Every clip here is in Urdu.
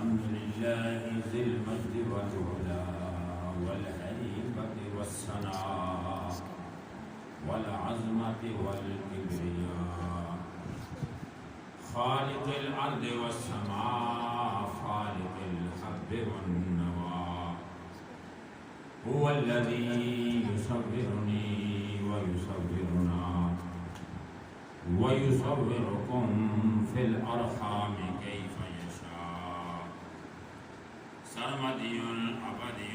الحمد لله ذي المجد والعلا والهيبة والثناء والعظمة والكبرياء خالق الأرض والسماء خالق الحب والنوى هو الذي يصورني ويصورنا ويصوركم في الأرحام كيف يشاء سرمدي أبدي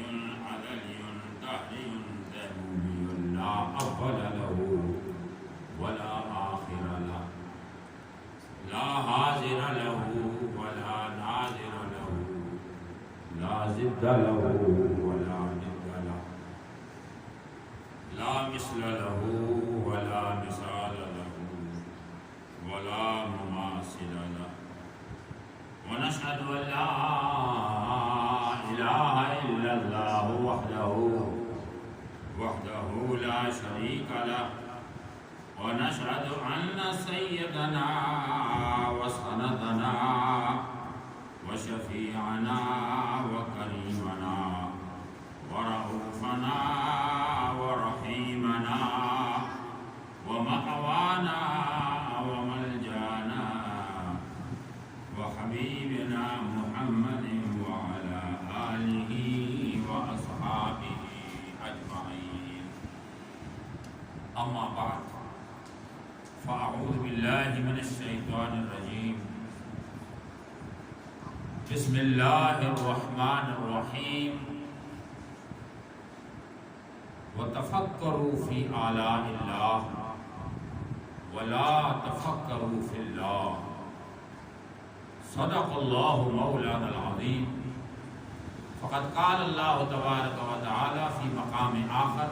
أزلي دهري دهري لا أول له ولا آخر له لا حاضر له ولا ناظر له لا ضد له ولا ند له لا مثل له ولا مثال له ولا مماثل له ونشهد أن لا إله إلا الله وحده لا شريك له ونشهد أن سيدنا وسندنا وشفيعنا وكريمنا ورؤوفنا ورحيمنا ومأوانا وملجانا وحبيبنا محمد وعلى آله وأصحابه أجمعين أما بعد فأعوذ بالله من الشيطان الرجيم بسم الله الرحمن الرحيم وتفكروا في آلاء الله ولا تفكروا في الله صدق الله مولانا العظيم فقد قال الله تبارك وتعالى في مقام آخر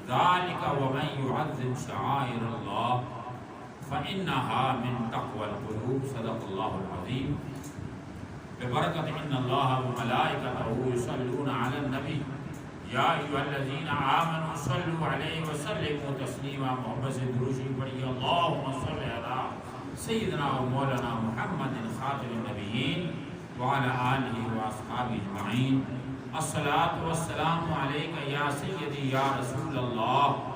ذلك ومن يعظم شعائر الله فإنها من تقوى القلوب صدق الله العظيم ببركة إن الله وملائكته يصلون على النبي یا ایھا الذین آمنوا صلوا علیہ وسلموا تسلیما محمد سے درود شریف پڑھیے اللہم صل علی سیدنا و مولانا محمد خاتم النبیین وعلی آلہ واصحابہ اجمعین الصلاۃ والسلام علیک یا سیدی یا رسول اللہ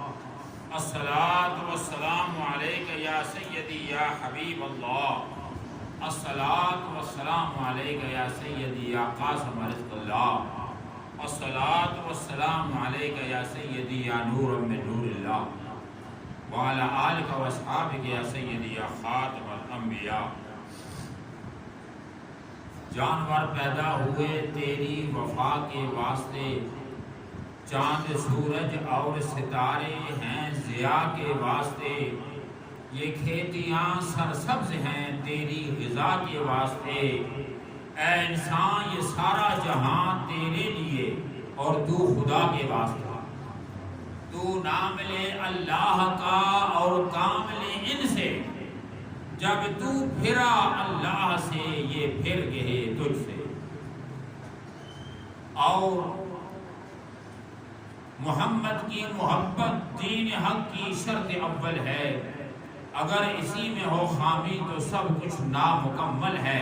الصلاۃ والسلام علیک یا سیدی یا حبیب اللہ الصلاۃ والسلام علیک یا سیدی یا قاسم رزق اللہ الصلاۃ والسلام علیک یا سیدی یا نور من نور اللہ وعلی آلک و اصحابک یا سیدی یا خاتم الانبیاء جانور پیدا ہوئے تیری وفا کے واسطے چاند سورج اور ستارے ہیں ضیاء کے واسطے یہ کھیتیاں سرسبز ہیں تیری غذا کے واسطے اے انسان یہ سارا جہاں تیرے لیے اور تو خدا کے واسطے تو نام لے اللہ کا اور کام لے ان سے جب تو پھرا اللہ سے یہ پھر گئے تجھ سے اور محمد کی محبت دین حق کی شرط اول ہے اگر اسی میں ہو خامی تو سب کچھ نامکمل ہے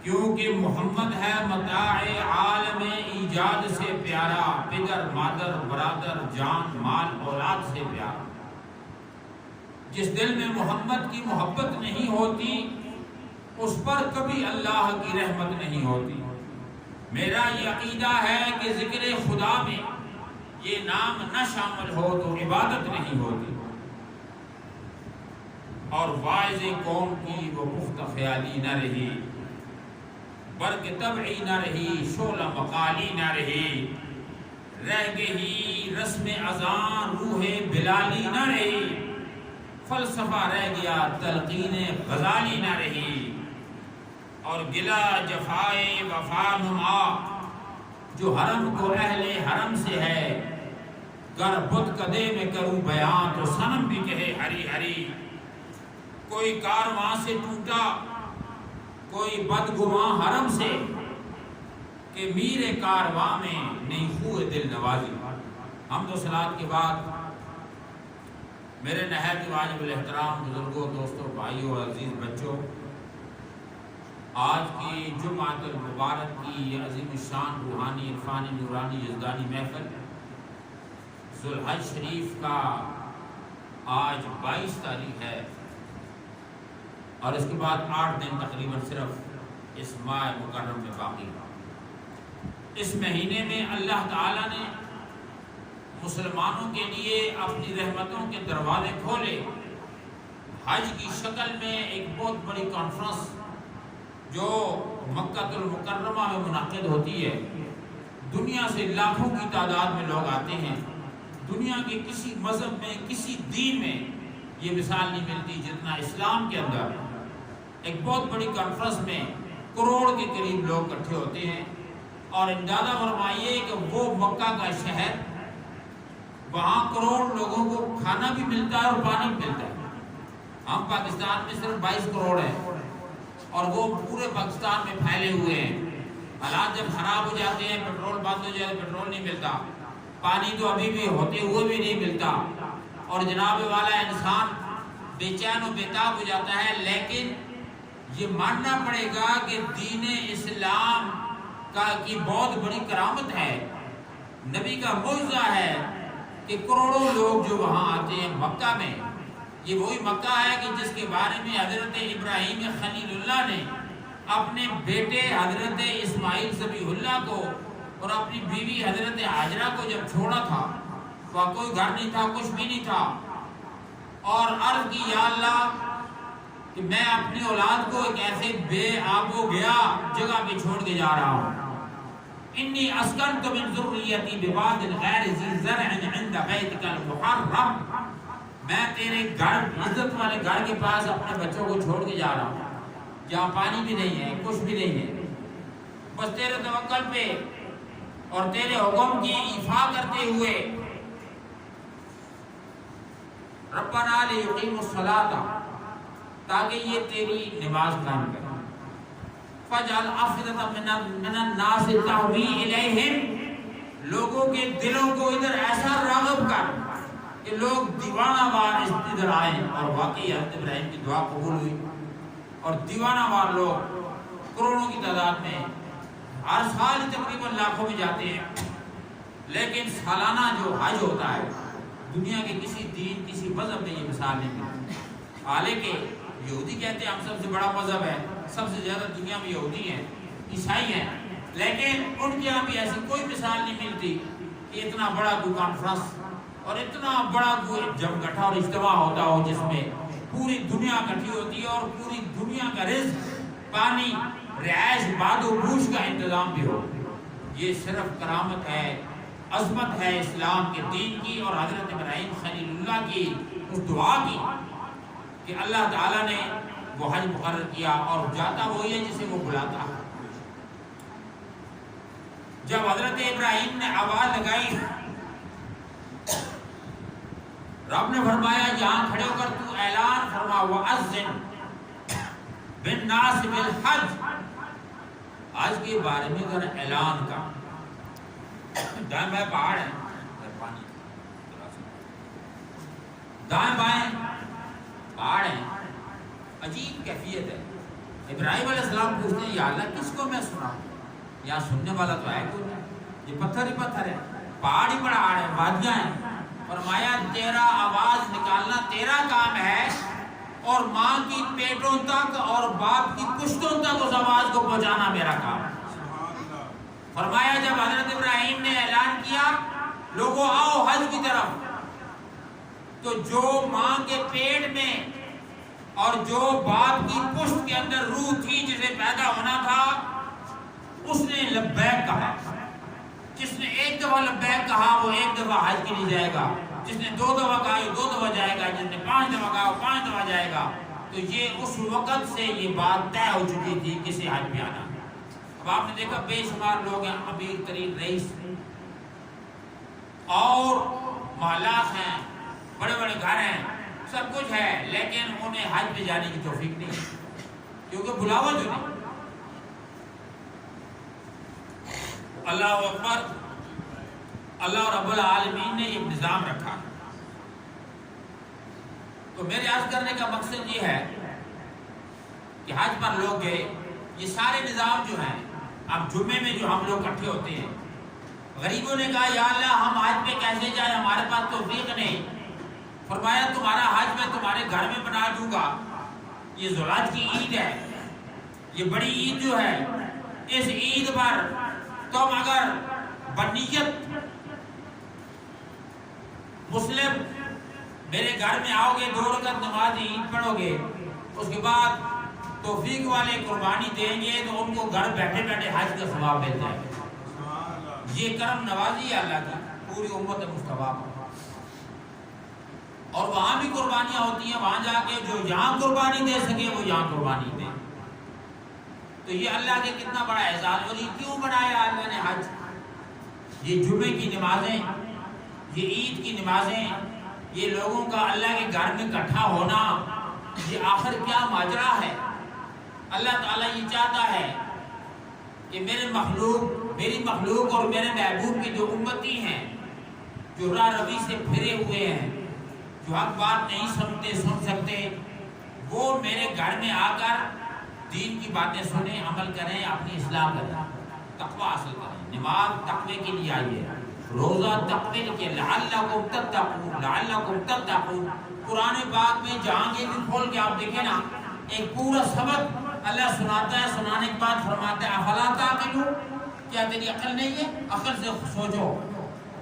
کیونکہ محمد ہے متاع عالم ایجاد سے پیارا پدر مادر برادر جان مال اولاد سے پیارا جس دل میں محمد کی محبت نہیں ہوتی اس پر کبھی اللہ کی رحمت نہیں ہوتی میرا یہ عقیدہ ہے کہ ذکر خدا میں یہ نام نہ شامل ہو تو عبادت نہیں ہوتی اور واعظ قوم کی وہ پختہ خیالی نہ رہی برگ طبعی نہ رہی شعلہ مقالی نہ رہی رہ گئی رسم اذان روح بلالی نہ رہی فلسفہ رہ گیا تلقین غزالی نہ رہی اور گلا جفائے وفا نما جو حرم کو اہل حرم سے ہے گر بت کدے میں کروں بیان تو صنم بھی کہے ہری ہری کوئی کارواں سے ٹوٹا کوئی بدگماں حرم سے کہ میر کارواں میں نہیں خوئے دل نوازی حمد و صلات کے بعد میرے نہایت واجب الاحترام بزرگوں دوستوں بھائیوں اور عزیز بچوں آج کی جمعۃ المبارک کی یہ عظیم الشان روحانی عرفانی نورانی یزدانی محفل ذوالحج شریف کا آج 22 تاریخ ہے، اور اس کے بعد 8 دن تقریباً صرف اس ماہ مکرم میں باقی ہے۔ اس مہینے میں اللہ تعالیٰ نے مسلمانوں کے لیے اپنی رحمتوں کے دروازے کھولے۔ حج کی شکل میں ایک بہت بڑی کانفرنس جو مکہ المکرمہ میں منعقد ہوتی ہے، دنیا سے لاکھوں کی تعداد میں لوگ آتے ہیں۔ دنیا کے کسی مذہب میں، کسی دین میں یہ مثال نہیں ملتی جتنا اسلام کے اندر ایک بہت بڑی کانفرنس میں کروڑ کے قریب لوگ اکٹھے ہوتے ہیں۔ اور اندازہ فرمائیے کہ وہ مکہ کا شہر، وہاں کروڑ لوگوں کو کھانا بھی ملتا ہے اور پانی بھی ملتا ہے۔ ہم پاکستان میں صرف 22 کروڑ ہیں اور وہ پورے پاکستان میں پھیلے ہوئے ہیں۔ حالات جب خراب ہو جاتے ہیں، پیٹرول بند ہو جائے، پیٹرول نہیں ملتا، پانی تو ابھی بھی ہوتے ہوئے بھی نہیں ملتا، اور جناب والا انسان بے چین و بےتاب ہو جاتا ہے۔ لیکن یہ ماننا پڑے گا کہ دین اسلام کی بہت بڑی کرامت ہے، نبی کا معجزہ ہے کہ کروڑوں لوگ جو وہاں آتے ہیں مکہ میں۔ یہ وہی مکہ ہے کہ جس کے بارے میں حضرت ابراہیم خلیل اللہ نے اپنے بیٹے حضرت اسماعیل ذبیح اللہ کو اور اپنی بیوی حضرت ہاجرہ کو جب چھوڑا تھا، وہاں کوئی گھر نہیں تھا، کچھ بھی نہیں تھا، اور عرض کی یا اللہ کہ میں اپنی اولاد کو ایک ایسے بے آب و گیا جگہ پہ چھوڑ کے جا رہا ہوں۔ انی اسکنت من ذریتی بواد غیر ذی زرع عند بیتک المحرم، میں تیرے گھر، عزت والے گھر کے پاس اپنے بچوں کو چھوڑ کے جا رہا ہوں، جہاں پانی بھی نہیں ہے، کچھ بھی نہیں ہے، بس تیرے توکل پہ اور تیرے حکم کی ایفا کرتے ہوئے۔ ربنا لیقیموا الصلاۃ، تاکہ یہ تیری نماز قائم کریں۔ فَاجْعَلْ أَفْئِدَةً مِّنَ النَّاسِ تَهْوِي إِلَيْهِمْ، لوگوں کے دلوں کو ادھر ایسا راغب کر کہ لوگ دیوانہ وار ادھر آئیں۔ اور واقعی حضرت ابراہیم کی دعا قبول ہوئی، اور دیوانہ وار لوگ کروڑوں کی تعداد میں ہر سال تقریباً لاکھوں میں جاتے ہیں۔ لیکن سالانہ جو حج ہوتا ہے، دنیا کے کسی دین، کسی مذہب میں یہ مثال نہیں ملتی۔ حالانکہ یہودی کہتے ہیں ہم سب سے بڑا مذہب ہے، سب سے زیادہ دنیا میں یہودی ہیں، عیسائی ہیں، لیکن ان کے یہاں بھی ایسی کوئی مثال نہیں ملتی کہ اتنا بڑا کوئی کانفرنس اور اتنا بڑا کوئی جمگٹھا اور اجتماع ہوتا ہو جس میں پوری دنیا اکٹھی ہوتی ہے اور پوری دنیا کا رزق، پانی، رہائش، باد و بوش کا انتظام بھی ہو۔ یہ صرف کرامت ہے، عظمت ہے اسلام کے دین کی اور حضرت ابراہیم خلیل اللہ کی اس دعا کی کہ اللہ تعالیٰ نے وہ حج مقرر کیا، اور جاتا وہی ہے جسے وہ بلاتا ہے۔ جب حضرت ابراہیم نے آواز لگائی، رب نے فرمایا یہاں کھڑے ہو کر تو اعلان فرما، وَأَذِّن بِالنَّاسِ بِالْحَجِّ، آج کے بارے میں ذرا اعلان کا۔ دائیں بائیں پہاڑ ہیں، دائیں بائیں پہاڑ ہیں، عجیب کیفیت ہے۔ ابراہیم علیہ السلام پوچھتے ہیں یا اللہ کس کو میں سناؤں، یہاں سننے والا تو ہے کوئی نہیں، یہ پتھر ہی پتھر ہے، پہاڑ ہی پہاڑ ہے، وادیاں ہیں۔ فرمایا تیرا آواز نکالنا تیرا کام ہے، اور ماں کی پیٹوں تک اور باپ کی پشتوں تک اس آواز کو پہنچانا میرا کام ہے۔ فرمایا جب حضرت ابراہیم نے اعلان کیا لوگوں آؤ حج کی طرف، تو جو ماں کے پیٹ میں اور جو باپ کی پشت کے اندر روح تھی جسے پیدا ہونا تھا، اس نے لبیک کہا۔ جس نے ایک دفعہ لبیک کہا وہ ایک دفعہ حج کے لیے جائے گا، جس نے 2 دفعہ کہا وہ 2 دفعہ جائے گا، جس نے 5 دفعہ کہا وہ 5 دفعہ جائے گا۔ تو یہ اس وقت سے یہ بات طے ہو چکی تھی کسی حج میں آنا۔ اب آپ نے دیکھا بے شمار لوگ ہیں، امیر ترین رئیس اور محلات ہیں، بڑے بڑے گھر ہیں، سب کچھ ہے، لیکن انہیں حج پہ جانے کی توفیق نہیں، کیونکہ بلاوا جو نہیں۔ اللہ اکبر، اللہ رب العالمین نے یہ نظام رکھا۔ تو میرے عرض کرنے کا مقصد یہ ہے کہ حج پر لوگ گئے، یہ سارے نظام جو ہیں، اب جمعے میں جو ہم لوگ اکٹھے ہوتے ہیں، غریبوں نے کہا یا اللہ ہم حج پہ کیسے جائیں، ہمارے پاس توفیق نہیں. فرمایا تمہارا حج میں تمہارے گھر میں بنا دوں گا. یہ ذوالحج کی عید ہے، یہ بڑی عید جو ہے، اس عید پر تم اگر بنیت مسلم میرے گھر میں آؤ گے، 2 رکعت نماز عید پڑھو گے، اس کے بعد توفیق والے قربانی دیں گے تو ان کو گھر بیٹھے بیٹھے حج کا ثواب مل جائے گا. یہ کرم نوازی ہے اللہ کی پوری امت مصطفیٰ. اور وہاں بھی قربانیاں ہوتی ہیں، وہاں جا کے جو یہاں قربانی دے سکے وہ یہاں قربانی دے. تو یہ اللہ کے کتنا بڑا اعزاز. اور یہ کیوں بنایا اللہ نے حج؟ یہ جمعے کی نمازیں، یہ عید کی نمازیں، یہ لوگوں کا اللہ کے گھر میں اکٹھا ہونا، یہ آخر کیا ماجرا ہے؟ اللہ تعالیٰ یہ چاہتا ہے کہ میری مخلوق اور میرے محبوب کی جو امتی ہیں، جو راہ روی سے پھرے ہوئے ہیں، جو حق بات نہیں سن سکتے، وہ میرے گھر میں آ کر دین کی باتیں سنیں، عمل کریں، اپنی اصلاح کریں، تقوی حاصل کریں. نماز تقوی کے لیے آئی ہے، روزہ تقوی کے لعلکم تتقون. قرآن پاک میں جہاں کے بھی کھول کے آپ دیکھیں نا، ایک پورا سبق اللہ سناتا ہے، سنانے کے بعد فرماتا ہے افلا تعقلون، کیا تیری عقل نہیں ہے؟ عقل سے سوچو.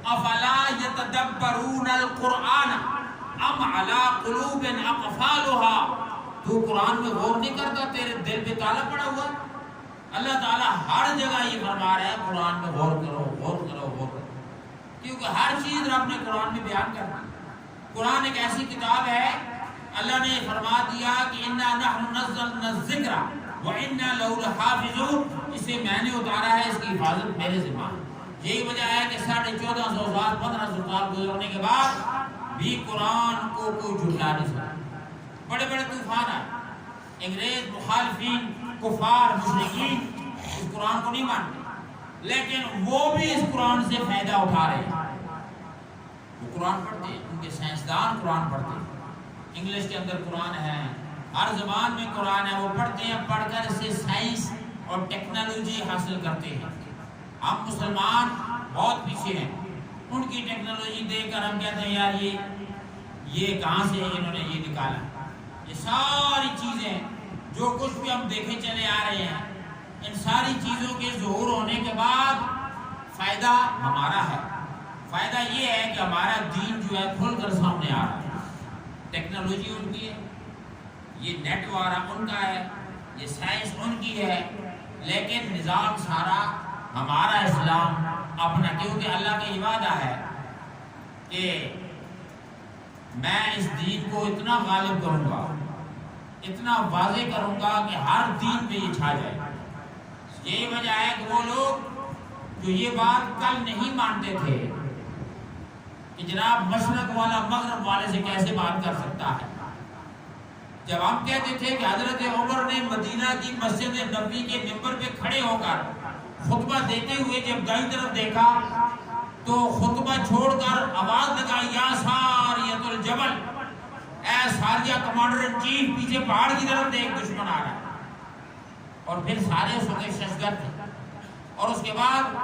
افلا یتدبرون القرآن ام علی قلوب اقفالها. تو قرآن میں غور نہیں کرتا، تیرے دل پہ تالا پڑا ہوا. اللہ تعالیٰ ہر جگہ یہ فرما رہا ہے قرآن میں غور کرو، غور کرو، غور کرو، کیونکہ ہر چیز رب نے قرآن میں بیان کرنا. قرآن ایک ایسی کتاب ہے، اللہ نے فرما دیا کہ انا نحن نزلنا الذکر وانا لہ لحافظون. اسے میں نے اتارا ہے، اس کی حفاظت میرے ذمہ. یہی وجہ ہے کہ 1450 سال 1500 سال گزرنے کے بعد بھی قرآن کو کوئی جھٹلا نہیں سکتا. بڑے بڑے طوفان آئے، انگریز مخالفین کفار مشرکین اس قرآن کو نہیں مانتے، لیکن وہ بھی اس قرآن سے فائدہ اٹھا رہے ہیں. وہ قرآن پڑھتے ہیں، ان کے سائنسدان قرآن پڑھتے ہیں، انگلش کے اندر قرآن ہے، ہر زبان میں قرآن ہے، وہ پڑھتے ہیں، پڑھ کر اس سے سائنس اور ٹیکنالوجی حاصل کرتے ہیں. ہم مسلمان بہت پیچھے ہیں، ان کی ٹیکنالوجی دیکھ کر ہم کہتے ہیں یار یہ کہاں سے انہوں نے یہ نکالا. یہ ساری چیزیں جو کچھ بھی ہم دیکھے چلے آ رہے ہیں، ان ساری چیزوں کے ظہور ہونے کے بعد فائدہ ہمارا ہے. فائدہ یہ ہے کہ ہمارا دین جو ہے کھل کر سامنے آ رہا ہے. ٹیکنالوجی ان کی ہے، یہ نیٹ وغیرہ ان کا ہے، یہ سائنس ان کی ہے، لیکن نظام سارا ہمارا اسلام اپنا. کیونکہ اللہ کا وعدہ ہے کہ میں اس دین کو اتنا غالب کروں گا، اتنا واضح کروں گا کہ ہر دین پہ یہ چھا جائے. یہی وجہ ہے کہ وہ لوگ جو یہ بات کل نہیں مانتے تھے کہ جناب مشرق والا مغرب والے سے کیسے بات کر سکتا ہے، جب ہم کہتے تھے کہ حضرت عمر نے مدینہ کی مسجد نبوی کے ممبر پہ کھڑے ہو کر خطبہ دیتے ہوئے جب دائیں طرف دیکھا تو خطبہ چھوڑ کر آواز لگائی یا ساریۃ الجبل، اے ساریہ کمانڈر ان چیف، پیچھے پہاڑ کی طرف دیکھ دشمن آ رہا ہے. اور پھر سارے اس وقت ششگرد تھے، اور اس کے بعد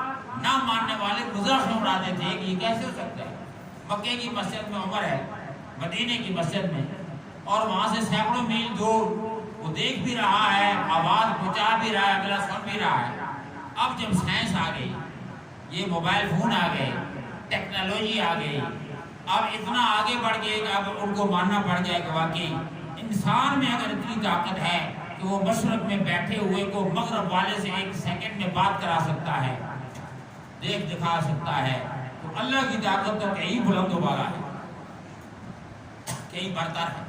نہ ماننے والے مزاح اڑاتے تھے کہ یہ کیسے ہو سکتا ہے. مکے کی مسجد میں عمر ہے، مدینے کی مسجد میں، اور وہاں سے سینکڑوں میل دور وہ دیکھ بھی رہا ہے، آواز پہنچا بھی رہا ہے، اگلا سن بھی رہا ہے. اب جب سائنس آ گئی، یہ موبائل فون آ گئے، ٹیکنالوجی آ گئی، اب اتنا آگے بڑھ گئے کہ اب ان کو ماننا پڑ گیا کہ واقعی انسان میں اگر اتنی طاقت ہے کہ وہ مشرق میں بیٹھے ہوئے کو مغرب والے سے 1 سیکنڈ میں بات کرا سکتا ہے، دیکھ دکھا سکتا ہے، تو اللہ کی طاقت تو کہیں بلند و بالا ہے، کہیں برتر ہے.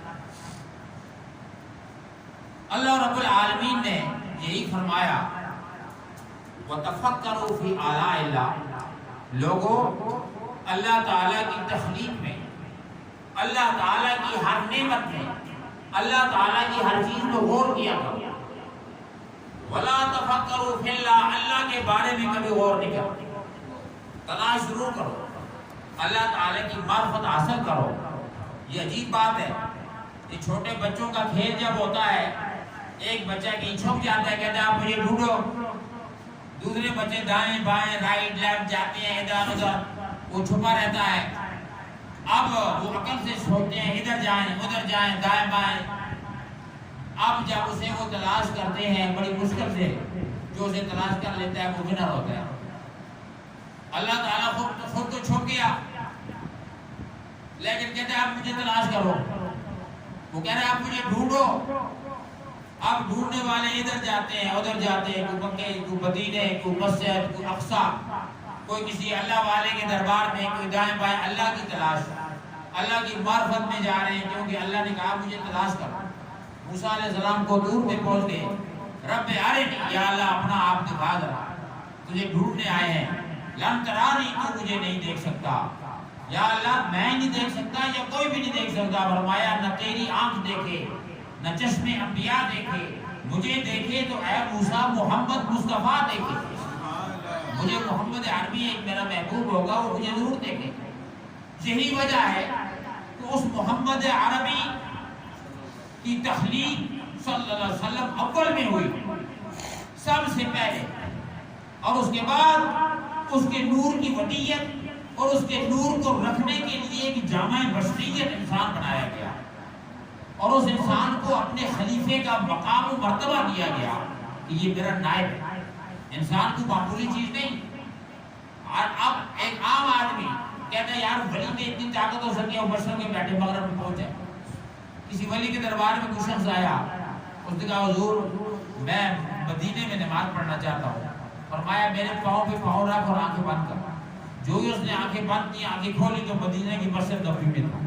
اللہ رب العالمین نے یہی فرمایا وَتَفَكَّرُوا فِي آلَاءِ اللَّهِ. لوگوں اللہ تعالیٰ کی تخلیق میں، اللہ تعالیٰ کی ہر نعمت میں، اللہ تعالیٰ کی ہر چیز میں غور کیا کرو. وَلَا تَفَكَّرُوا فِي اللَّهِ. اللہ کے بارے میں کبھی غور نہیں کرو، تلاش ضرور کرو، اللہ تعالیٰ کی معرفت حاصل کرو. یہ عجیب بات ہے، یہ چھوٹے بچوں کا کھیل جب ہوتا ہے ایک بچہ کہیں چھپ جاتا ہے، کہتا ہے آپ مجھے ڈھونڈو، دوسرے بچے دائیں بائیں رائٹ لیفٹ جاتے ہیں ادھر ادھر، وہ چھپا رہتا ہے۔ اب وہ عقل سے سوچتے ہیں ادھر جائیں ادھر جائیں دائیں بائیں۔ اب جب اسے وہ تلاش کرتے ہیں بڑی مشکل سے، جو اسے تلاش کر لیتا ہے وہ ونر ہوتا ہے۔ اللہ تعالیٰ خود تو چھپ گیا، لیکن کہتے ہیں آپ مجھے تلاش کرو، وہ کہہ رہے ہیں آپ مجھے ڈھونڈو۔ اب ڈھونڈنے والے ادھر جاتے ہیں ادھر جاتے ہیں، کوئی مکے کوئی مدینے کوئی مسجد کوئی اقصی، کوئی کسی اللہ والے کے دربار میں، کوئی دائیں بائیں، اللہ کی تلاش، اللہ کی معرفت میں جا رہے ہیں، کیونکہ اللہ نے کہا مجھے تلاش کرو۔ موسیٰ علیہ السلام کو دور میں پہنچ گئے، رب ارنی، یا اللہ اپنا آپ دکھا ذرا، تجھے ڈھونڈنے آئے ہیں، لن ترانی، تو مجھے نہیں دیکھ سکتا، یا اللہ میں نہیں دیکھ سکتا یا کوئی بھی نہیں دیکھ سکتا۔ فرمایا نہ تیری آنکھ دیکھے نہ چشم انبیاء دیکھے، مجھے دیکھے تو اے موسیٰ محمد مصطفیٰ دیکھے، مجھے محمد عربی ایک میرا محبوب ہوگا وہ مجھے ضرور دیکھے۔ یہی وجہ ہے کہ اس محمد عربی کی تخلیق صلی اللہ علیہ وسلم اول میں ہوئی، سب سے پہلے، اور اس کے بعد اس کے نور کی وڈیت اور اس کے نور کو رکھنے کے لیے ایک جامع بشریت انسان بنایا گیا، اور اس انسان کو اپنے خلیفے کا مقام و مرتبہ دیا گیا کہ یہ میرا نائب ہے۔ انسان کو معمولی چیز نہیں۔ اور اب ایک عام آدمی کہتا ہے یار ولی میں اتنی طاقت ہو سکے اور بشر کے بیٹھے مغرب میں پہنچے۔ کسی ولی کے دربار میں کوئی شخص آیا، اس نے کہا حضور میں مدینے میں نماز پڑھنا چاہتا ہوں۔ فرمایا میرے پاؤں پہ پاؤں رکھ اور آنکھیں بند کر۔ جو ہی اس نے آنکھیں بند کی، آنکھیں کھولی تو مدینے کی مسجد نبوی میں تھا۔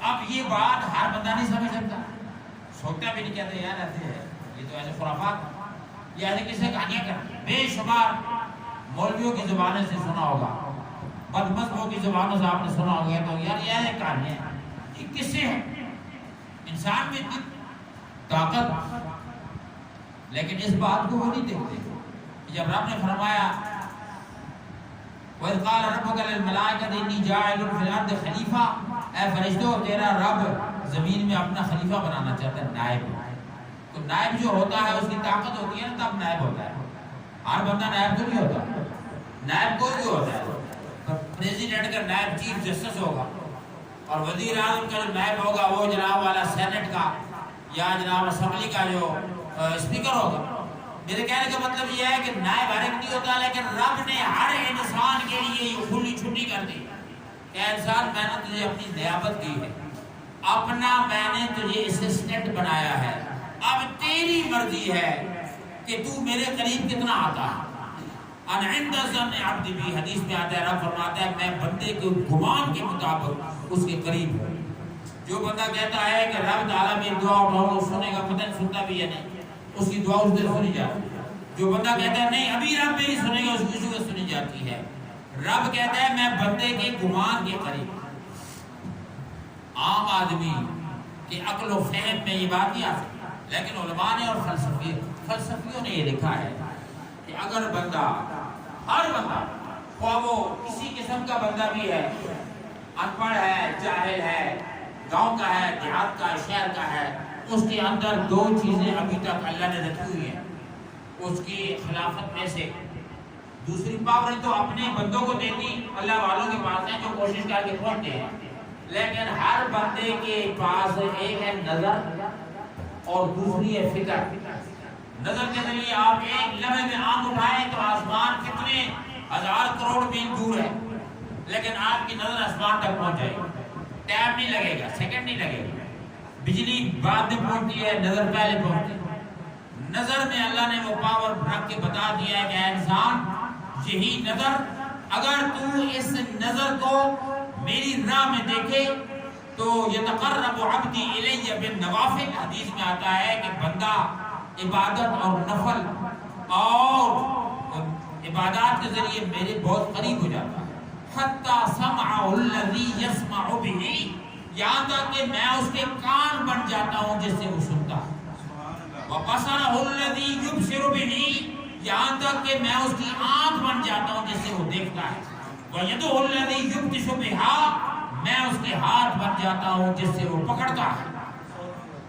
اب یہ بات ہر بندہ نہیں سمجھ سکتا، سوچتا بھی نہیں، کہتے یار ایسے ہے، یہ تو ایسے خرافات، یہ ایسے کسے کہانیاں کریں۔ بے شمار مولویوں کی زبانوں سے سنا ہوگا، بدمذہبوں کی زبانوں سے آپ نے سنا ہوگا، تو یار یہ ایسے کہانیاں ہیں، یہ کس سے ہے؟ انسان میں اتنی طاقت، لیکن اس بات کو وہ نہیں دیکھتے۔ جب رب نے فرمایا وَإِذْ قَالَ رَبُّكَ لِلْمَلَائِكَةِ إِنِّي جَاعِلٌ فِي الْأَرْضِ خَلِيفَةً، اے فرشتوں تیرا رب زمین میں اپنا خلیفہ بنانا چاہتا ہے، نائب۔ تو نائب جو ہوتا ہے اس کی طاقت ہوتی ہے نا، تب نائب ہوتا ہے۔ ہر بندہ نائب تو نہیں ہوتا، نائب کوئی بھی ہوتا ہے۔ پریزیڈنٹ کا نائب چیف جسٹس ہوگا، اور وزیر اعظم کا جو نائب ہوگا وہ جناب والا سینٹ کا یا جناب اسمبلی کا جو اسپیکر ہوگا۔ میرے کہنے کا مطلب یہ ہے کہ نائب ہر ایک نہیں ہوتا، لیکن رب نے ہر انسان کے لیے یہ کھلی چھٹی کر دی کہ انسان میں نے تجھے اپنی نیابت دی ہے، اپنا میں نے تجھے اسسٹنٹ بنایا ہے، اب تیری مرضی ہے کہ تو میرے قریب کتنا آتا ہے۔ ان عند ظن عبدی بھی، حدیث میں آتا ہے رب فرماتا ہے میں بندے کے گمان کے مطابق اس کے قریب ہوں۔ جو بندہ کہتا ہے کہ رب تعالیٰ میری دعا اٹھاؤ سنے گا، پتہ نہیں سنتا بھی ہے نہیں، اس کی دعا اس دن سنی جاتی ہے۔ جو بندہ کہتا ہے نہیں ابھی رب میری سنے گا، اس کی دعا سنی جاتی ہے۔ رب کہتا ہے میں بندے کے گمان کے قریب۔ عام آدمی کے عقل و فہم میں یہ بات نہیں آ سکتی، لیکن علماء نے اور فلسفیوں نے یہ لکھا ہے کہ اگر بندہ، ہر بندہ، خواہ وہ کسی قسم کا بندہ بھی ہے، ان پڑھ ہے، جاہل ہے، گاؤں کا ہے، دیہات کا ہے، شہر کا ہے، اس کے اندر دو چیزیں ابھی تک اللہ نے رکھی ہوئی ہیں اس کی خلافت میں سے۔ دوسری پاور تو اپنے بندوں کو دیتی اللہ والوں کے پاس ہیں جو کوشش کر کے پہنچتے ہیں، لیکن ہر بندے کے پاس ایک ہے نظر اور دوسری ہے فکر۔ نظر کے ذریعے آپ ایک لمحے میں آنکھ اٹھائیں تو آسمان کتنے ہزار کروڑ میل دور ہے، لیکن آپ کی نظر آسمان تک پہنچ جائے گی، ٹائم نہیں لگے گا، سیکنڈ نہیں لگے گا۔ بجلی بعد میں پہنچتی ہے، نظر پہلے پہنچتی ہے۔ نظر میں اللہ نے وہ پاور رکھ کے بتا دیا ہے کہ انسان یہی نظر، اگر تو اس نظر کو میری راہ میں دیکھے تو یتقرب عبدی الی بالنوافل، حدیث میں آتا ہے کہ بندہ عبادت اور نفل اور عبادات کے ذریعے میرے بہت قریب ہو جاتا ہے۔ حتی سمعہ الذی یسمع بہ، یہاں تک کہ میں اس کے کان بن جاتا ہوں جس سے وہ سنتا ہے۔ وَبَصَرَهُ الَّذِي يُبْصِرُ بِهِ، یہاں تک کہ میں اس کی آنکھ بن جاتا ہوں جس سے وہ دیکھتا ہے۔ وَيَدُهُ الَّذِي يُبْطِشُ بِهَا، میں اس کے ہاتھ بن جاتا ہوں جس سے وہ پکڑتا ہے۔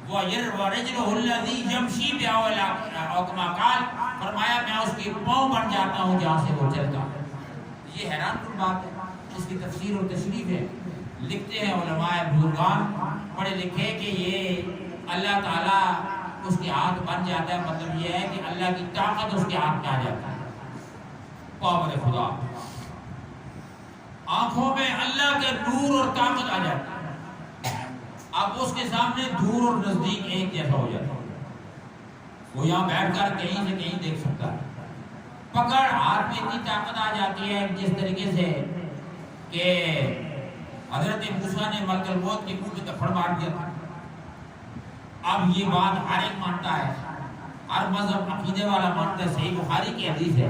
وَرَجُلُهُ الَّذِي يَمْشِي بِأَوْلَا او کما قال، فرمایا میں اس کی پاؤں بن جاتا ہوں جہاں سے وہ چلتا. یہ حیران کن بات ہے. اس کی تفسیر اور تشریح ہے. لکھتے ہیں علماء بزرگان پڑھے لکھے کہ یہ اللہ تعالیٰ اس کے ہاتھ بن جاتا ہے، مطلب یہ ہے کہ اللہ کی طاقت اس کے ہاتھ میں آ جاتا ہے. پاور خدا، آنکھوں میں اللہ کے نور اور طاقت آ جاتی ہے. اب اس کے سامنے دور اور نزدیک ایک جیسا ہو جاتا ہے. وہ یہاں بیٹھ کر کہیں سے کہیں دیکھ سکتا ہے. پکڑ ہاتھ میں اتنی طاقت آ جاتی ہے جس طریقے سے کہ حضرت موسیٰ نے ملک الموت کے منہ پہ تھپڑ مار دیا تھا. اب یہ بات ہر ایک مانتا ہے، ہر مذہب عقیدے والا مانتا ہے. صحیح بخاری کی حدیث ہے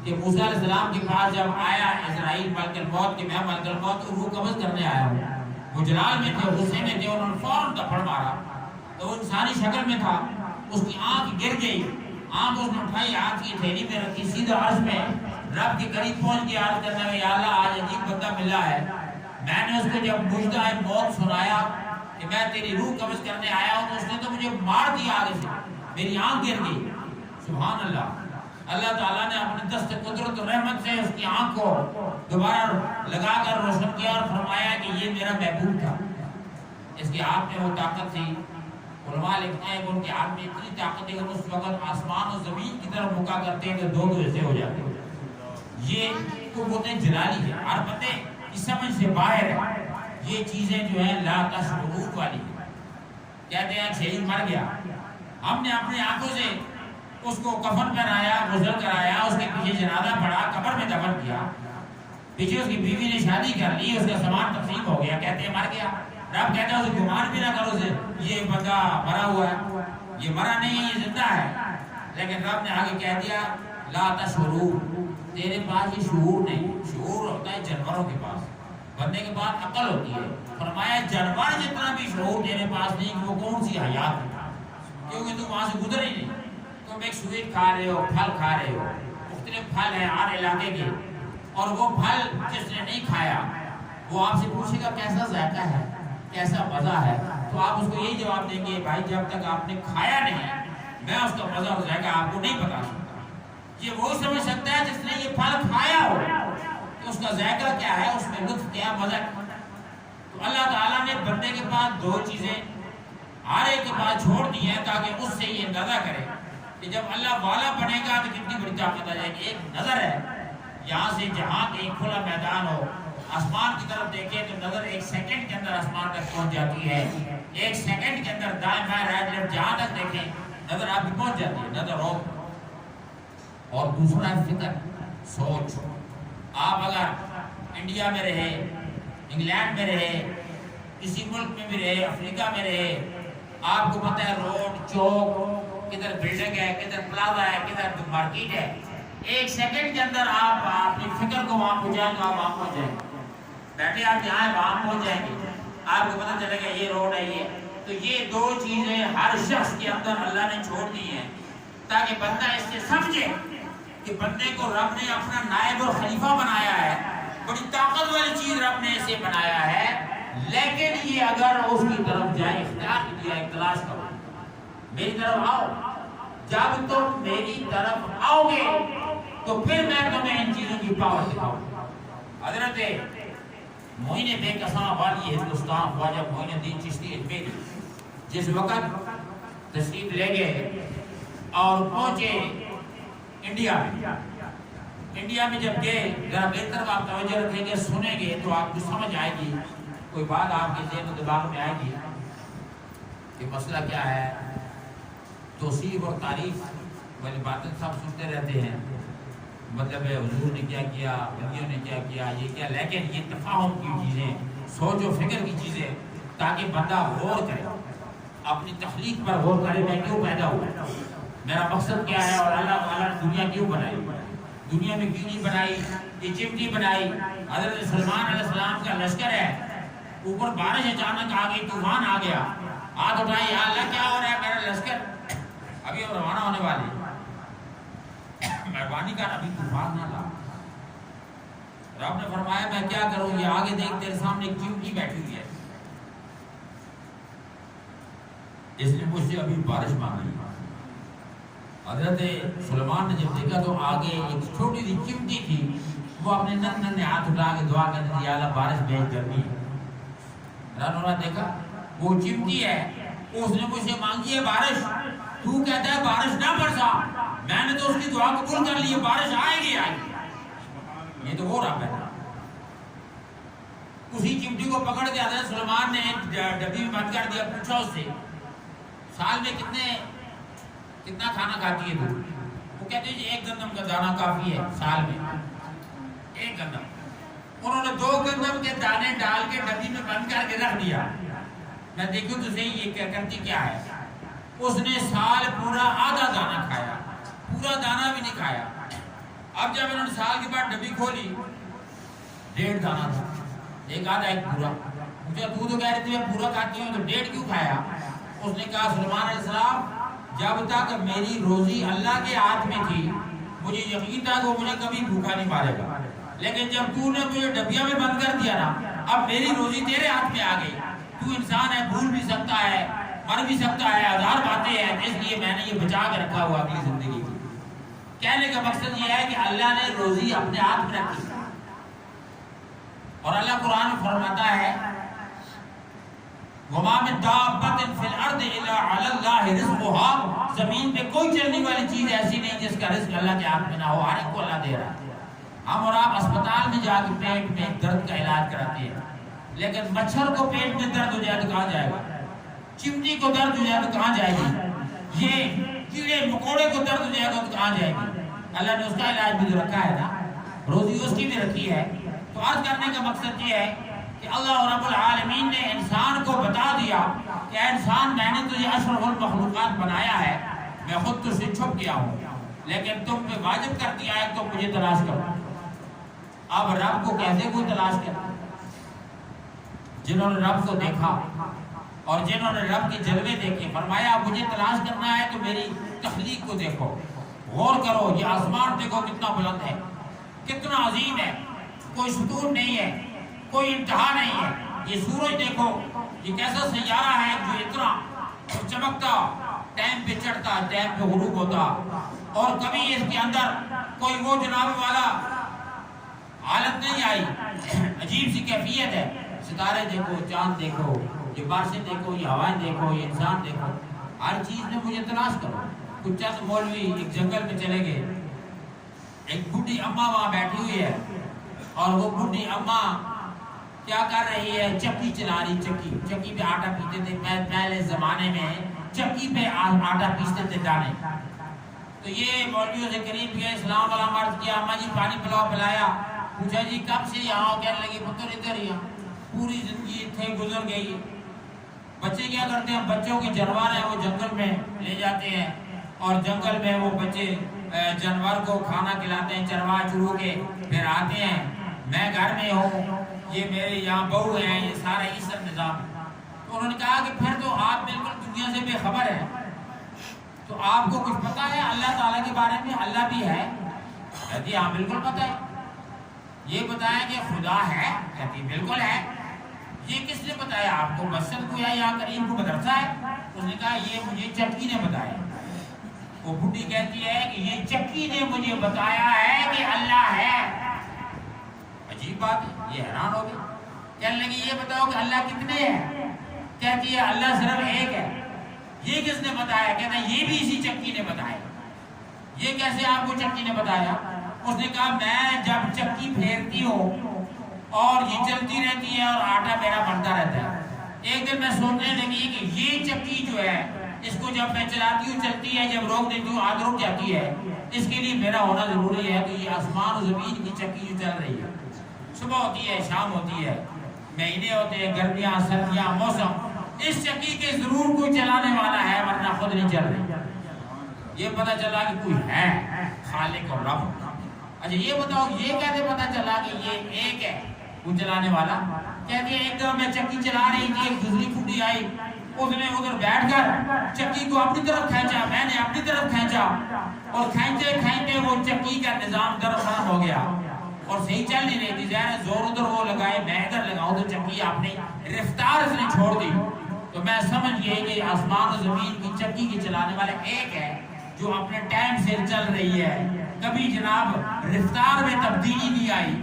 کہ موسیٰ علیہ السلام کے پاس جب آیا اسرائیل ملک الموت کہ میں ملک الموت کو روح قبض کرنے آیا ہوں، وہ جلال میں تھے، غصے میں تھے، انہوں نے فوراً تھپڑ مارا. تو وہ انسانی شکل میں تھا. اس کی آنکھ گر گئی، آنکھ اس نے اٹھائی، ہاتھ کی تھیلی میں رکھی، سیدھا عرش میں رب کے قریب پہنچ کے عرض کرنے میں، یا اللہ آج عجیب بندہ ملا ہے. میں نے اس کو جب مجدہ موت سنایا کہ میں تیری روح قبض کرنے آیا ہوں، تو اس نے تو مجھے مار دیا آگے سے، میری آنکھ گر گئی. سبحان اللہ. اللہ تعالیٰ نے اپنی دست قدرت و رحمت سے اس کی آنکھ کو دوبارہ لگا کر روشن کیا اور فرمایا کہ یہ میرا محبوب تھا. اس کے ہاتھ میں وہ طاقت تھی. علماء لکھتے ہیں کہ ان کے ہاتھ میں اتنی طاقت ہے کہ اس وقت آسمان و زمین کی طرف مکا کرتے ہیں کہ دو حصے ہو جاتے ہیں. یہ قوتیں جلالی ہے، ہر بندے کی سمجھ سے باہر ہے. یہ چیزیں جو ہیں لا تشعرون والی ہیں. کہتے ہیں شہید مر گیا، ہم نے اپنی آنکھوں سے اس کو کفن پہنایا، غسل کرایا، اس کے پیچھے جنازہ پڑھا، قبر میں دفن کیا، پیچھے اس کی بیوی نے شادی کر لی، اس کا سامان تقسیم ہو گیا، کہتے ہیں مر گیا. رب کہتا ہے اسے گمان بھی نہ کرو اسے یہ بندہ مرا ہوا ہے، یہ مرا نہیں ہے، یہ زندہ ہے. لیکن رب نے آگے کہہ دیا لا تشعرون، تیرے پاس یہ شعور نہیں. شعور ہوتا ہے جانوروں کے پاس، بندے کے پاس عقل ہوتی ہے. فرمایا جانور جتنا بھی شعور تیرے پاس نہیں کہ وہ کون سی حیات ہے، کیونکہ تم وہاں سے گزر ہی نہیں. تم ایک سویٹ کھا رہے ہو، پھل کھا رہے ہو، مختلف پھل ہیں ہر علاقے کے، اور وہ پھل جس نے نہیں کھایا وہ آپ سے پوچھے گا کیسا ذائقہ ہے، کیسا مزہ ہے، تو آپ اس کو یہی جواب دیں گے بھائی جب تک آپ نے کھایا نہیں میں اس کا مزہ اور ذائقہ آپ کو نہیں بتا سکتا. یہ وہی سمجھ سکتا ہے جس نے یہ پھل کھایا ہو کہ اس کا ذائقہ کیا ہے، اس میں لطف کیا، مزہ. تو اللہ تعالیٰ نے بندے کے پاس دو چیزیں ہر ایک کے پاس چھوڑ دی ہیں تاکہ اس سے یہ اندازہ کرے کہ جب اللہ والا بنے گا تو کتنی بڑی طاقت آ جائے گی. ایک نظر ہے، یہاں سے جہاں کہیں کھلا میدان ہو، آسمان کی طرف دیکھیں تو نظر ایک سیکنڈ کے اندر آسمان تک پہنچ جاتی ہے. ایک سیکنڈ کے اندر دائیں بائیں رائٹ لیفٹ جہاں تک دیکھیں نظر آپ کی پہنچ جاتی ہے. نظر ہو. اور دوسرا ہے فکر، سوچ. آپ اگر انڈیا میں رہے، انگلینڈ میں رہے، کسی ملک میں بھی رہے، افریقہ میں رہے، آپ کو پتہ ہے روڈ چوک کدھر بلڈنگ ہے، کدھر پلازا ہے، کدھر مارکیٹ ہے، ایک سیکنڈ کے اندر آپ اپنی فکر کو وہاں پہنچائیں تو آپ وہاں پہنچ جائیں گے. بیٹھے آپ جہاں ہیں وہاں پہنچ جائیں گے، آپ کو پتہ چلے گا یہ روڈ ہے یہ. تو یہ دو چیزیں ہر شخص کے اندر اللہ نے چھوڑ دی ہیں تاکہ بندہ اس سے سمجھے کہ بندے کو رب نے اپنا نائب اور خلیفہ بنایا ہے. بڑی طاقت والی چیز رب نے اسے بنایا ہے، لیکن یہ اگر اس کی طرف جائے، اختیار دیا ہے تلاش کرو، میری طرف آؤ. جب تم میری طرف آؤ گے تو پھر میں تمہیں ان چیزوں کی پاور دکھاؤں. حضرت معین بے قساں والی ہندوستان خواجہ معین الدین چشتی اجمیری جس وقت تشریف لے گئے اور پہنچے انڈیا میں جب گئے، ذرا بہتر آپ توجہ رکھیں گے، سنیں گے تو آپ کو سمجھ آئے گی، کوئی بات آپ کے ذہن و دماغ میں آئے گی کہ مسئلہ کیا ہے. توصیف اور تعریف والی باتیں سب سنتے رہتے ہیں، مطلب حضور نے کیا کیا، نبیوں نے کیا کیا، یہ کیا، لیکن یہ تفاہم کی چیزیں، سوچ و فکر کی چیزیں، تاکہ بندہ غور کرے، اپنی تخلیق پر غور کرے، میں کیوں پیدا ہوا، میرا مقصد کیا ہے، اور اللہ تعالیٰ نے دنیا کیوں بنائی، دنیا میں کیوں نہیں بنائی، یہ چمٹی بنائی. حضرت سلمان علیہ السلام کا لشکر ہے، اوپر بارش اچانک آ گئی، طوفان آ گیا، ہاتھ اٹھائی، یا اللہ کیا ہو رہا ہے، میرا لشکر ابھی اور روانہ ہونے والی، مہربانی کر ابھی طوفان نہ لا. رب نے فرمایا میں کیا کروں، یہ آگے دیکھ تیرے سامنے ایک چمٹی بیٹھی ہوئی ہے، اس نے مجھ سے ابھی بارش مانگی۔ حضرت سلیمان نے جب دیکھا تو آگے ایک چھوٹی سی چمٹی تھی، وہ اپنے ننھے ہاتھ اٹھا کے دعا کرتی تھی، یا اللہ بارش بھیج، گرمی ہے۔ رانو نے دیکھا وہ چمٹی ہے، اس نے مجھ سے مانگی ہے بارش، تو کہتا ہے بارش نہ برسا، میں نے تو اس کی دعا قبول کر لی ہے، بارش آئے گی آئے گی۔ یہ تو وہ رب ہے۔ اسی چمٹی کو پکڑ کے حضرت سلیمان نے ایک ڈبی میں بند کر دیا، پوچھا اس سے سال میں کتنا کھانا کھاتی ہے تو؟ وہ کہتے ہیں جی 1 گندم کا دانہ کافی ہے سال میں، 1 گندم۔ انہوں نے 2 گندم کے دانے ڈال کے ڈبی میں بند کر کے رکھ دیا، میں دیکھوں تو صحیح یہ کرتی کیا ہے۔ اس نے سال پورا آدھا دانہ کھایا، پورا دانہ بھی نہیں کھایا۔ اب جب انہوں نے سال کے بعد ڈبی کھولی، 1.5 دانہ تھا، ایک آدھا ایک پورا۔ مجھے تو کہہ رہی تھی میں پورا کھاتی ہوں تو 1.5 کیوں کھایا؟ اس نے کہا سلیمان علیہ السلام جب تک میری روزی اللہ کے ہاتھ میں تھی مجھے یقین تھا کہ وہ مجھے کبھی بھوکا نہیں مارے گا، لیکن جب تو نے مجھے ڈبیا میں بند کر دیا نا، اب میری روزی تیرے ہاتھ میں آ گئی۔ تو انسان ہے، بھول بھی سکتا ہے، مر بھی سکتا ہے، 1000 باتیں ہیں، اس لیے میں نے یہ بچا کے رکھا ہوا اپنی زندگی کی۔ کہنے کا مقصد یہ ہے کہ اللہ نے روزی اپنے ہاتھ میں رکھی، اور اللہ قرآن میں فرماتا ہے وَمَا مِن دَابَّةٍ فِي الْأَرْضِ إِلَّا عَلَى اللَّهِ رِزْقُهَا، زمین پہ کوئی چلنے والی چیز ایسی نہیں جس کا رزق اللہ کے ہاتھ میں نہ ہو، ہر ایک کو اللہ دے رہا ہے۔ ہم اور آپ اسپتال میں جا کے پیٹ میں درد کا علاج کراتے ہیں، لیکن مچھر کو پیٹ میں درد ہو جائے تو کہاں جائے گا؟ چمٹی کو درد ہو جائے تو کہاں جائے گی؟ یہ کیڑے مکوڑے کو درد ہو جائے گا تو کہاں جائے گی؟ اللہ نے اس کا علاج بھی جو رکھا ہے نا، روزی اس کی بھی رکھی ہے۔ تو عرض کرنے کا مقصد یہ ہے کہ اللہ رب العالمین نے انسان کو بتا دیا کہ اے انسان میں نے تجھے اشرف المخلوقات بنایا ہے، میں خود تجھ سے چھپ گیا ہوں، لیکن تم پہ واجب کر دیا ہے تو مجھے تلاش کرو۔ اب رب کو کیسے کوئی تلاش کرے؟ جنہوں نے رب کو دیکھا اور جنہوں نے رب کے جلوے دیکھے، فرمایا مجھے تلاش کرنا ہے تو میری تخلیق کو دیکھو، غور کرو، یہ آسمان دیکھو کتنا بلند ہے، کتنا عظیم ہے، کوئی ستون نہیں ہے، کوئی انتہا نہیں ہے۔ یہ سورج دیکھو، یہ کیسا سیارہ ہے جو اتنا چمکتا، ٹائم پہ چڑھتا، ٹائم پہ غروب ہوتا، اور کبھی اس کے اندر کوئی وہ جناب والا حالت نہیں آئی، عجیب سی کیفیت ہے۔ ستارے دیکھو، چاند دیکھو، یہ بارشیں دیکھو، یہ ہوائیں دیکھو، یہ انسان دیکھو، ہر چیز میں مجھے تلاش کرو۔ کچھ چند مولوی ایک جنگل میں چلے گئے، ایک بوڑھی اماں وہاں بیٹھی ہوئی ہے، اور وہ بوڑھی اماں کیا کر رہی ہے؟ چکی چلا رہی، چکی پہ آٹا پیستے تھے پہلے زمانے میں، چکی پہ آٹا پیستے تھے دانے۔ تو یہ مولویوں سے قریب گئے، سلام علیکم عرض کیا، اماں جی پانی پلاؤ، پلایا، پوچھا جی کب سے یہاں ہو؟ کہنے لگی پتر ادھر ہی، پوری زندگی تھے گزر گئی۔ بچے کیا کرتے ہیں؟ بچوں کے جانور ہیں وہ جنگل میں لے جاتے ہیں، اور جنگل میں وہ بچے جانور کو کھانا کھلاتے ہیں، چروا چرو کے، پھر آتے ہیں، میں گھر میں ہوں، یہ میرے یہاں بہو ہیں، یہ سارا یہ سب نظام۔ تو انہوں نے کہا کہ پھر تو آپ بالکل دنیا سے بے خبر ہیں، تو آپ کو کچھ پتا ہے اللہ تعالیٰ کے بارے میں؟ اللہ بھی ہے؟ کہتی ہاں بالکل پتا ہے۔ یہ بتایا کہ خدا ہے؟ کہتی بالکل ہے۔ یہ کس نے بتایا آپ کو؟ مسجد کو یا یہاں قریب کو مدرسہ ہے؟ اس نے کہا یہ مجھے چکی نے بتایا۔ وہ بڈھی کہتی ہے کہ یہ چکی نے مجھے بتایا ہے کہ اللہ ہے۔ عجیب بات ہے، یہ حیران ہو گئی، کہنے لگی یہ بتاؤ کہ اللہ کتنے ہیں؟ کہتی ہے اللہ صرف ایک ہے۔ یہ کس نے بتایا؟ کہتا ہے یہ بھی اسی چکی نے بتایا۔ یہ کیسے آپ کو چکی نے بتایا؟ اس نے کہا میں جب چکی پھیرتی ہوں اور یہ چلتی رہتی ہے اور آٹا میرا بنتا رہتا ہے، ایک دن میں سوچنے لگی کہ یہ چکی جو ہے اس کو جب میں چلاتی ہوں چلتی ہے، جب روک دیتی ہوں آدھ رک جاتی ہے، اس کے لیے میرا ہونا ضروری ہے۔ تو یہ آسمان و زمین کی چکی جو چل رہی ہے، صبح ہوتی ہے، شام ہوتی ہے، مہینے ہوتے ہیں، گرمیاں، سردیاں، موسم، اس چکی کے ضرور کوئی چلانے والا ہے، ورنہ خود نہیں چل رہی۔ یہ پتہ چلا کہ کوئی ہے، خالق اور رب۔ اچھا یہ بتاؤ یہ کیسے پتہ چلا کہ یہ ایک ہے وہ چلانے والا؟ کہتی ہے ایک دم میں چکی چلا رہی تھی، ایک دوسری بوڑھی آئی، اس نے ادھر بیٹھ کر چکی کو اپنی طرف کھینچا، میں نے اپنی طرف کھینچا، اور کھینچے کھینچے وہ چکی کا نظام درختم ہو گیا اور صحیح چل نہیں رہی تھی۔ ظاہر زور ادھر وہ لگائے، میں ادھر لگاؤں تو چکی اپنی رفتار اس نے چھوڑ دی، تو میں سمجھ گئی کہ آسمان و زمین کی چکی کے چلانے والے ایک ہے جو اپنے ٹائم سے چل رہی ہے، کبھی جناب رفتار میں تبدیلی نہیں آئی۔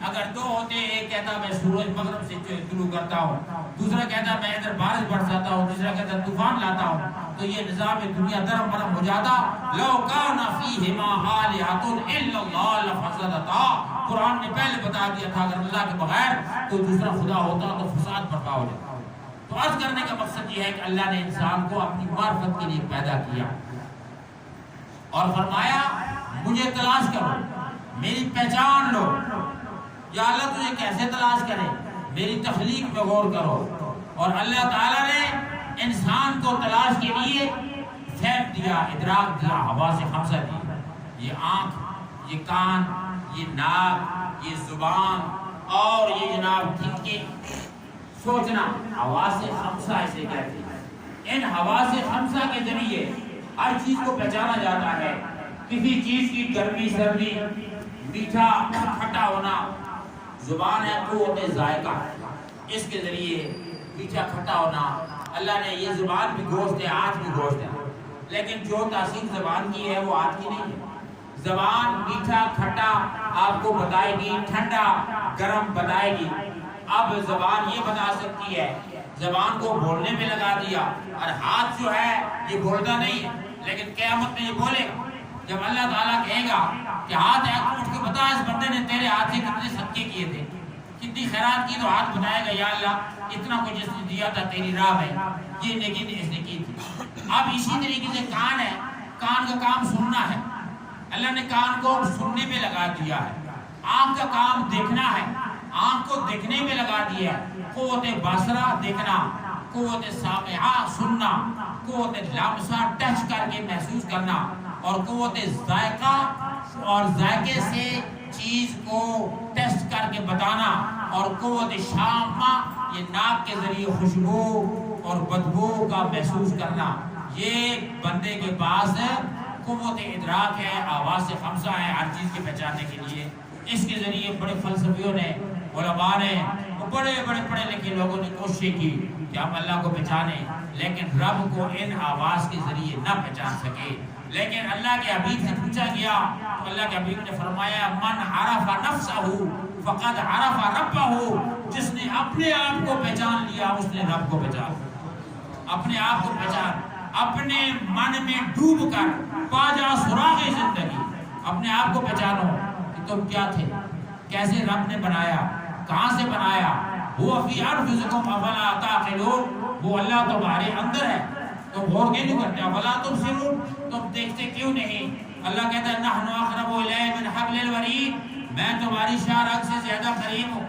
اگر دو ہوتے، ایک کہتا میں سورج مغرب سے طلوع کرتا ہوں، دوسرا کہتا میں ادھر بارش برساتا ہوں، تیسرا کہتا طوفان لاتا ہوں، تو یہ نظام دنیا درم برم ہو جاتا۔ لو کان فیہما آلہۃ الا اللہ لفسدتا، قرآن نے پہلے بتا دیا تھا اگر اللہ کے بغیر کوئی دوسرا خدا ہوتا تو فساد برپا ہو جاتا۔ تو عرض کرنے کا مقصد یہ ہے کہ اللہ نے انسان کو اپنی معرفت کے لیے پیدا کیا اور فرمایا مجھے تلاش کرو، میری پہچان لو۔ یا اللہ تجھے کیسے تلاش کرے؟ میری تخلیق پہ غور کرو۔ اور اللہ تعالیٰ نے انسان کو تلاش کے لیے فہم دیا، ادراک دیا، حواس خمسہ دی، یہ آنکھ، یہ کان، یہ ناک، یہ زبان اور یہ جناب تھنکنگ، سوچنا، حواس خمسہ اسے کہتے ہیں۔ ان حواس خمسہ کے ذریعے ہر چیز کو پہچانا جاتا ہے، کسی چیز کی گرمی سردی، میٹھا کھٹا ہونا۔ زبان ہے قوت ذائقہ، اس کے ذریعے میٹھا کھٹا ہونا۔ اللہ نے یہ زبان بھی گوشت ہے، آنکھ بھی گوشت ہے، لیکن جو تاثیر زبان کی ہے وہ آنکھ کی نہیں ہے۔ زبان میٹھا کھٹا آپ کو بتائے گی، ٹھنڈا گرم بتائے گی۔ اب زبان یہ بتا سکتی ہے، زبان کو بولنے میں لگا دیا، اور ہاتھ جو ہے یہ بولتا نہیں ہے، لیکن قیامت میں یہ بولے گا۔ جب اللہ تعالیٰ کہے گا کہ ہاتھ ہے، اٹھ کے بتا اس بندے نے تیرے ہاتھ سے کتنے صدقے کیے تھے، کتنی خیرات کی، تو ہاتھ بتائے گا یا اللہ اتنا کچھ جس نے دیا تھا تیری راہ میں، یہ نیکی اس نے کی تھی۔ اب اسی طریقے سے کان ہے، کان کا کام سننا ہے، اللہ نے کان کو سننے میں لگا دیا ہے۔ آنکھ کا کام دیکھنا ہے، آنکھ کو دیکھنے میں لگا دیا ہے۔ قوت بصرہ دیکھنا، قوت سامعہ سننا، قوت لمسہ ٹچ کر کے محسوس کرنا، اور قوت ذائقہ اور ذائقے سے چیز کو ٹیسٹ کر کے بتانا، اور قوت شامہ یہ ناک کے ذریعے خوشبو اور بدبو کا محسوس کرنا۔ یہ بندے کے پاس قوت ادراک ہے، حواس خمسہ ہے ہر چیز کے پہچاننے کے لیے۔ اس کے ذریعے بڑے فلسفیوں نے، علماء نے، بڑے بڑے پڑھے لکھے لوگوں نے کوشش کی کہ ہم اللہ کو پہچانیں، لیکن رب کو ان حواس کے ذریعے نہ پہچان سکے۔ لیکن اللہ کے حبیب سے پوچھا گیا تو اللہ کے حبیب نے فرمایا من عرف نفسہ فقد عرف ربہ، جس نے اپنے آپ کو پہچان لیا اس نے رب کو پہچان۔ اپنے آپ کو پہچان، اپنے من میں ڈوب کر پا جا سراغ زندگی، اپنے آپ کو پہچانو کہ تم کیا تھے، کیسے رب نے بنایا، کہاں سے بنایا۔ وہ فی انفسکم افلا تعقلون، وہ اللہ تمہارے اندر ہے، تم غور کیوں نہیں کرتے؟ افلا تبصرون، تم دیکھتے کیوں نہیں؟ اللہ کہتا ہے نحن اقرب الیہ من حبل الورید، میں تمہاری شاہ رگ سے زیادہ قریب ہوں۔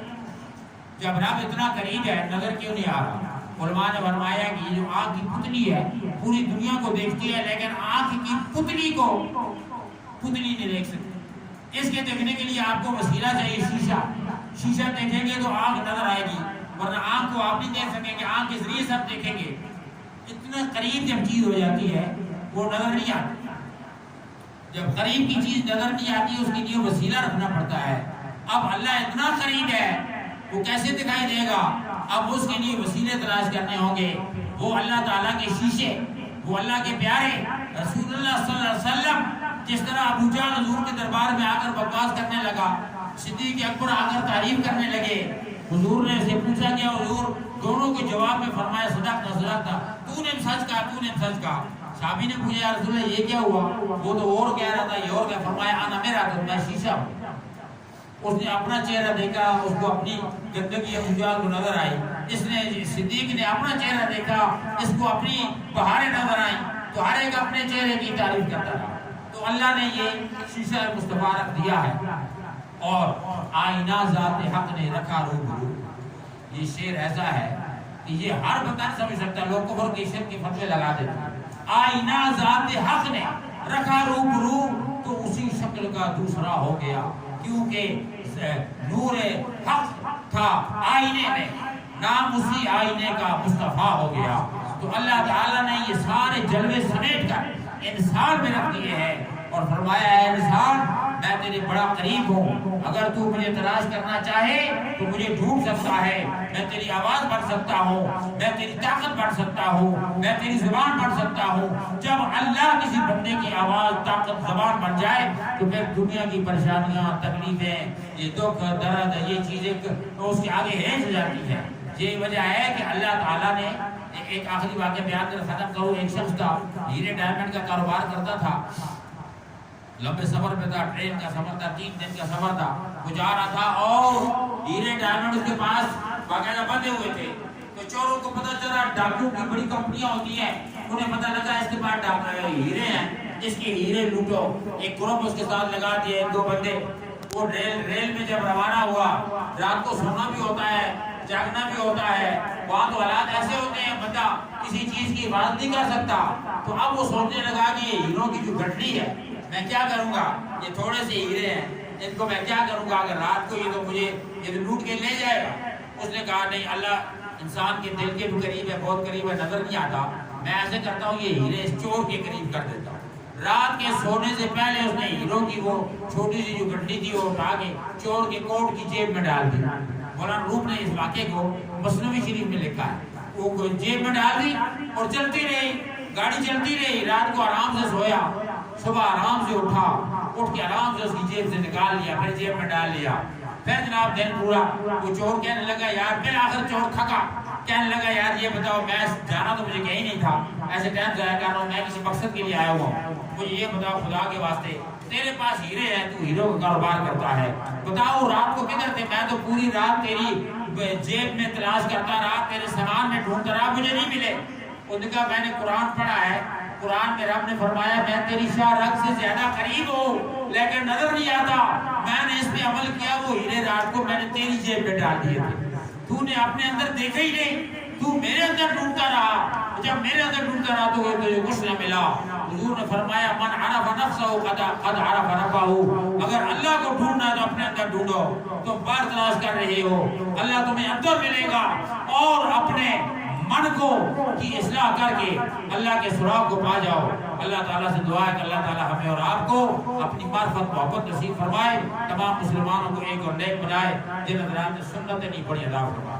جب رب اتنا قریب ہے نظر کیوں نہیں آ رہا؟ علماء نے فرمایا کہ یہ جو آنکھ کی پتلی ہے پوری دنیا کو دیکھتی ہے، لیکن آنکھ کی پتلی کو پتلی نہیں دیکھ سکتی۔ اس کے دیکھنے کے لیے آپ کو وسیلہ چاہیے، شیشہ۔ شیشہ دیکھیں گے تو آنکھ نظر آئے گی، ورنہ آنکھ کو آپ نہیں دیکھ سکیں گے، آنکھ کے ذریعے سب دیکھیں گے۔ اتنا قریب جب چیز ہو جاتی ہے وہ نظر نہیں آتی۔ جب قریب کی چیز نظر نہیں آتی اس کے لیے وسیلہ رکھنا پڑتا ہے۔ اب اللہ اتنا قریب ہے وہ کیسے دکھائی دے گا؟ اب اس کے لیے وسیلے تلاش کرنے ہوں گے۔ وہ اللہ تعالیٰ کے شیشے، وہ اللہ کے پیارے رسول اللہ صلی اللہ علیہ وسلم، جس طرح ابو جہل حضور کے دربار میں آ کر بکواس کرنے لگا، صدیق اکبر آ کر تعریف کرنے لگے، حضور نے اسے پوچھا کہ حضور دونوں کے جواب میں فرمایا صدقتا صدقتا، تو نے سچ کہا، تو نے سچ کہا۔ صحابی نے پوچھا یا رسول اللہ یہ کیا ہوا؟ وہ تو اور کہہ رہا تھا، یہ اور کیا؟ فرمایا انا میرا، تو میں شیشہ ہوں۔ اس نے اپنا چہرہ دیکھا، اس کو اپنی گندگی ابو جہل کو نظر آئی۔ اس نے صدیق نے اپنا چہرہ دیکھا، اس کو اپنی بہاریں نظر آئیں، تو ہر ایک اپنے چہرے کی تعریف کرتا رہا۔ تو اللہ نے یہ شیشہ مصطفیٰ رکھ دیا ہے، اور آئینہ ذات حق نے رکھا روبرو۔ یہ شعر ایسا ہے کہ یہ ہر بندہ سمجھ سکتا ہے، لوگ کفر کی شرک کے فتوے لگا دیتے ہیں۔ آئینہ ذات حق نے رکھا روبرو تو اسی شکل کا دوسرا ہو گیا، کیونکہ نور حق تھا آئینے میں، نام اسی آئینے کا مصطفیٰ ہو گیا۔ تو اللہ تعالیٰ نے یہ سارے جلوے سمیٹ کر انسان میں رکھ دیے ہیں، اور فرمایا ہے انسان میں تیرے بڑا قریب ہوں، اگر تو مجھے تلاش کرنا چاہے تو مجھے ڈھونڈ سکتا ہے، میں تیری آواز بن سکتا ہوں، میں تیری طاقت بن سکتا ہوں، میں تیری زبان بن سکتا ہوں۔ جب اللہ کسی بندے کی آواز، طاقت، زبان بن جائے تو پھر دنیا کی پریشانیاں، تکلیفیں، یہ دکھ، درد، یہ چیزیں اس کے آگے ہیج ہو جاتی ہے۔ یہ وجہ ہے کہ اللہ تعالیٰ نے ایک آخری واقعہ بیان کر ختم کروں۔ ایک شخص تھا، ہیرے ڈائمنڈ کا کاروبار کرتا تھا، لمبے سفر پہ تھا، ٹرین کا سفر تھا، 3 دن کا سفر تھا، وہ جا رہا تھا اور ہیرے ڈائمنڈ اس کے پاس باقاعدہ بندے ہوئے تھے۔ تو چوروں کو پتہ چلا، ڈاکیوں کی بڑی کمپنیاں ہوتی ہیں، انہیں پتہ لگا اس کے پاس ہیرے ہیں، اس کے ہیرے لوٹو۔ ایک گروپ اس کے ساتھ لگا دیا، 1-2 بندے۔ وہ ریل میں جب روانہ ہوا، رات کو سونا بھی ہوتا ہے، جاگنا بھی ہوتا ہے، وہاں تو حالات ایسے ہوتے ہیں بندہ کسی چیز کی حفاظت نہیں کر سکتا۔ تو اب وہ سوچنے لگا کہ یہ ہیروں کی جو گھٹڑی ہے، میں کیا کروں گا، یہ تھوڑے سے ہیرے ہیں، ان کو میں کیا کروں گا، اگر رات کو یہ تو مجھے یہ لوٹ کے لے جائے گا۔ اس نے کہا نہیں، اللہ انسان کے دل کے بھی قریب ہے، بہت قریب ہے، نظر نہیں آتا، میں ایسے کرتا ہوں یہ ہیرے اس چور کے قریب کر دیتا ہوں۔ رات کے سونے سے پہلے اس نے ہیروں کی وہ چھوٹی سی جو گھٹڑی تھی وہ اٹھا کے چور کے کوٹ کی جیب میں ڈال دی۔ مولانا روم نے اس واقعے کو مثنوی شریف میں لکھا ہے، وہ جیب میں ڈال دی اور چلتی رہی، گاڑی چلتی رہی، رات کو آرام سے سویا، صبح آرام سے اٹھا، اٹھ کے آرام سے اس کی جیب سے نکال لیا، پھر جیب میں ڈال لیا۔ پھر جناب دن پورا وہ چور کہنے لگا یار، پھر آخر چور تھکا، کہنے لگا یار یہ بتاؤ، میں جانا تو مجھے کہیں نہیں تھا، ایسے ٹائم ضائع کر رہا ہوں، میں کسی مقصد کے لیے آیا ہوا ہوں، مجھے یہ بتاؤ خدا کے واسطے، تیرے پاس ہیرے ہیں، تو ہیروں کا کاروبار کرتا ہے، بتاؤ رات کو کدھر تھے؟ میں تو پوری رات تیری جیب میں تلاش کرتا رہا، تیرے سامان میں ڈھونڈتا رہا، مجھے نہیں ملے۔ انہوں نے کہا میں نے قرآن پڑھا ہے، قرآن میں رب نے فرمایا میں تیری شاہ رگ سے زیادہ قریب ہوں لیکن نظر نہیں آتا، میں نے اس پہ عمل کیا، وہ ہیرے رات کو میں نے تیری جیب میں ڈال دیے تھے، تو نے اپنے اندر دیکھا ہی نہیں، تو میرے اندر ڈھونڈتا رہا، جب میرے اندر ڈھونڈتا رہا تو تجھے کچھ نہ ملا۔ حضور نے فرمایا من عرف نفسہ قد عرف ربہ، اگر اللہ کو ڈھونڈنا ہے تو اپنے اندر ڈھونڈو، تم باہر تلاش کر رہے ہو، اللہ تمہیں اندر ملے گا، اور اپنے من کو کی اصلاح کر کے اللہ کے سراغ کو پا جاؤ۔ اللہ تعالیٰ سے دعا ہے کہ اللہ تعالیٰ ہمیں اور آپ کو اپنی معرفت محبت نصیب فرمائے، تمام مسلمانوں کو ایک اور نیک بنائے، جن حضرات نے سنتیں نہیں پڑھی عطا فرمائے۔